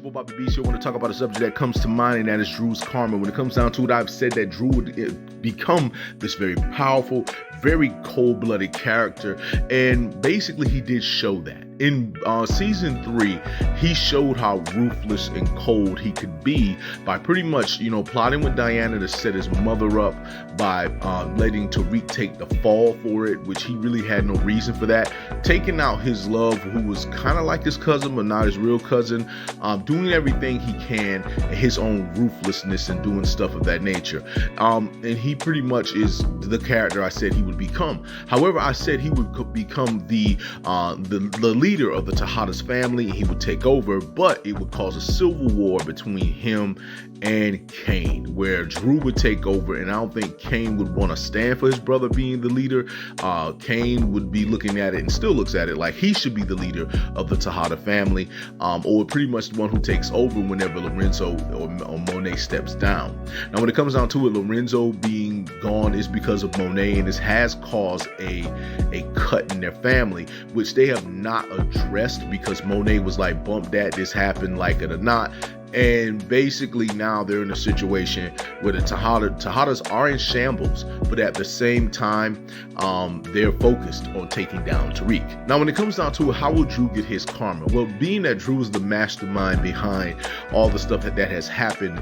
boy Bobby B. Here. I want to talk about a subject that comes to mind, and that is Drew's karma. When it comes down to it, I've said that Drew would become this very powerful, very cold-blooded character, and basically he did show that. In season 3, he showed how ruthless and cold he could be by pretty much, plotting with Diana to set his mother up by letting Tariq take the fall for it, which he really had no reason for that. Taking out his love, who was kind of like his cousin, but not his real cousin. Doing everything he can in his own ruthlessness and doing stuff of that nature. And he pretty much is the character I said he would become. However, I said he would become the leader of the Tejada's family. He would take over, but it would cause a civil war between him and Cain, where Drew would take over, and I don't think Cain would want to stand for his brother being the leader. Cain would be looking at it, and still looks at it, like he should be the leader of the Tejada family, or pretty much the one who takes over whenever Lorenzo or Monet steps down. Now, when it comes down to it, Lorenzo being gone is because of Monet, and this has caused a cut in their family, which they have not addressed, because Monet was like, bump that, this happened, like it or not. And basically now they're in a situation where the Tejadas are in shambles, but at the same time, they're focused on taking down Tariq. Now, when it comes down to it, how will Drew get his karma? Well, being that Drew is the mastermind behind all the stuff that has happened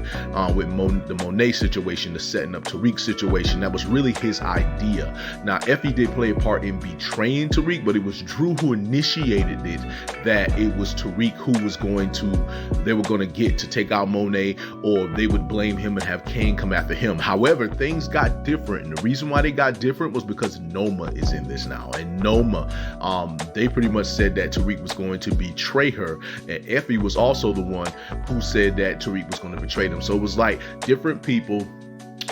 with the Monet situation, the setting up Tariq situation, that was really his idea. Now, Effie did play a part in betraying Tariq, but it was Drew who initiated it, that it was Tariq who was they were going to get to take out Monet, or they would blame him and have Cain come after him. However, things got different, and the reason why they got different was because Noma is in this now, and Noma, they pretty much said that Tariq was going to betray her, and Effie was also the one who said that Tariq was going to betray them. So it was like different people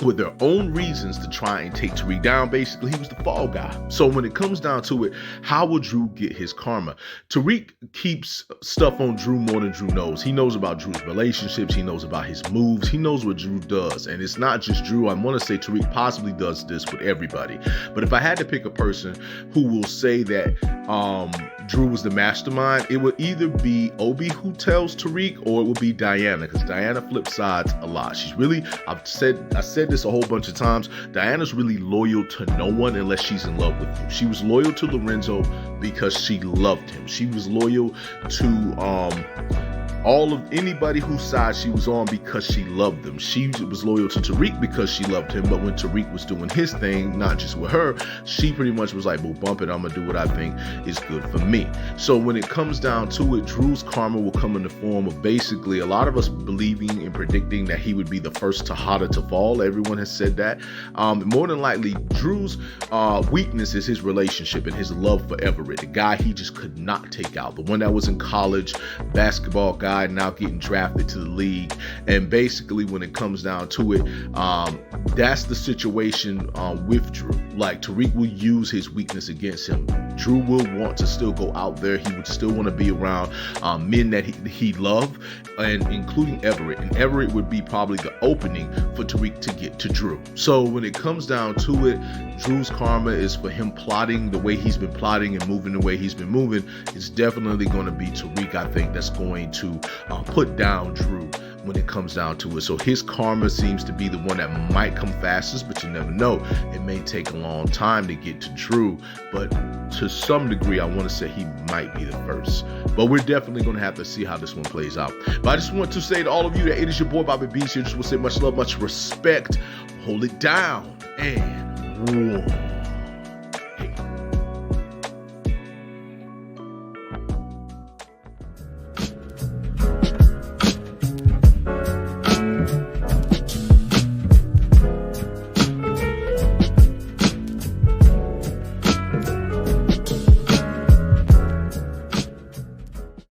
with their own reasons to try and take Tariq down. Basically, he was the fall guy. So when it comes down to it, how will Drew get his karma? Tariq keeps stuff on Drew more than Drew knows. He knows about Drew's relationships. He knows about his moves. He knows what Drew does. And it's not just Drew. I want to say Tariq possibly does this with everybody. But if I had to pick a person who will say that Drew was the mastermind, it would either be Obi who tells Tariq, or it would be Diana, because Diana flips sides a lot. She's really, I said this a whole bunch of times, Diana's really loyal to no one unless she's in love with you. She was loyal to Lorenzo because she loved him. She was loyal to all of anybody whose side she was on because she loved them. She was loyal to Tariq because she loved him, but when Tariq was doing his thing, not just with her, she pretty much was like, well, bump it, I'm gonna do what I think is good for me. So when it comes down to it, Drew's karma will come in the form of basically a lot of us believing and predicting that he would be the first Tejada to fall. Everyone has said that. More than likely, Drew's weakness is his relationship and his love for Everett, the guy he just could not take out, the one that was in college, basketball guy, now getting drafted to the league. And basically when it comes down to it, that's the situation with Drew. Like, Tariq will use his weakness against him. Drew will want to still go out there. He would still want to be around men that he loved, and including Everett. And Everett would be probably the opening for Tariq to get to Drew. So when it comes down to it, Drew's karma is for him plotting the way he's been plotting and moving the way he's been moving. It's definitely going to be Tariq, I think, that's going to put down Drew when it comes down to it. So his karma seems to be the one that might come fastest, but you never know. It may take a long time to get to Drew, but to some degree, I want to say he might be the first. But we're definitely going to have to see how this one plays out. But I just want to say to all of you that it is your boy Bobby B. Here. Just want to say much love, much respect. Hold it down, and roar. Hey.